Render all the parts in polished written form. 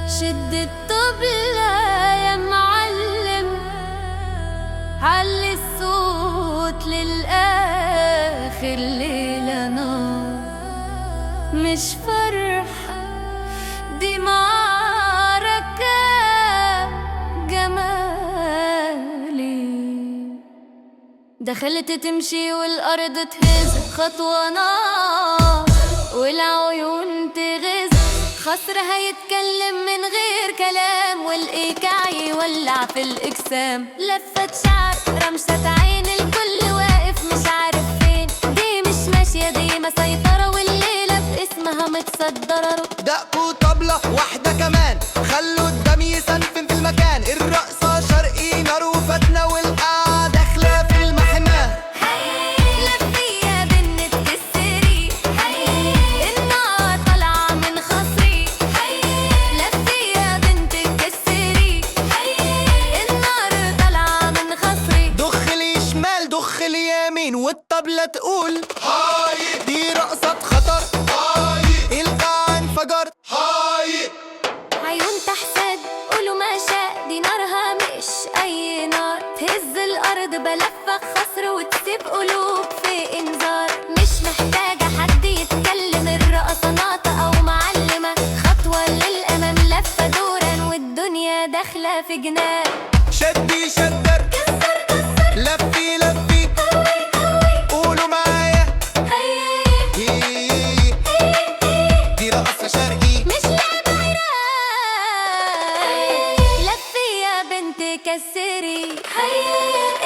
شد الطبلة يا معلم، علي الصوت للآخر، ليلة نار مش فرح، دي معركة جمالي. دخلت تمشي والأرض تهز، خطوة نار والعيون تغز، خصرها يتكلم من غير كلام، والإيكاع يولع في الإجسام. لفت شعر رمشة عين، الكل واقف مش عارف فين، دي مش ماشية دي مسيطرة، والليلة باسمها متصدرة. دقوا طبلة واحدة كمان، خلوا الدم يسنفن في المكان، الرقصة شرقي نار وفتنة، والقاعة داخلة في المحماه. لفي يا بنت كسري، النار طالعة من خصري. لفي يا بنت كسري، النار طالعة من خصري. دخلي شمال دخلي يمين، والطبلة تقول هاي، دي رقصة خطر، هاي القاعة انفجر، هاي عيون تحسد قولوا ما شاء، دي نارها مش أي نار، تهز الأرض بلفة خصر، وتسيب قلوب في إنذار. مش محتاجة حد يتكلم، الرقصة ناطقة أو معلمة، خطوة للأمام لفة دورا، والدنيا داخلة في جنان. شدي شدر، لفي لفي، قولوا معايا هي، دي رقصة شرقي مش لعبة عراق. لفي يا بنت كسري،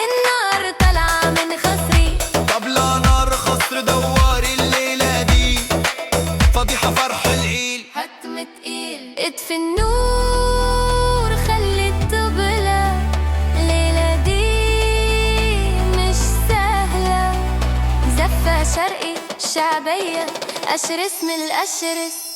النار طالعة من خصري. طبلة نار خصر دواري، الليلة دي فضيحة فرح العيل. حتم تقيل اطفي النور، خلي الطبلة، الليلة دي مش سهلة. زفة شرقي شعبية، أشرس من الأشرس.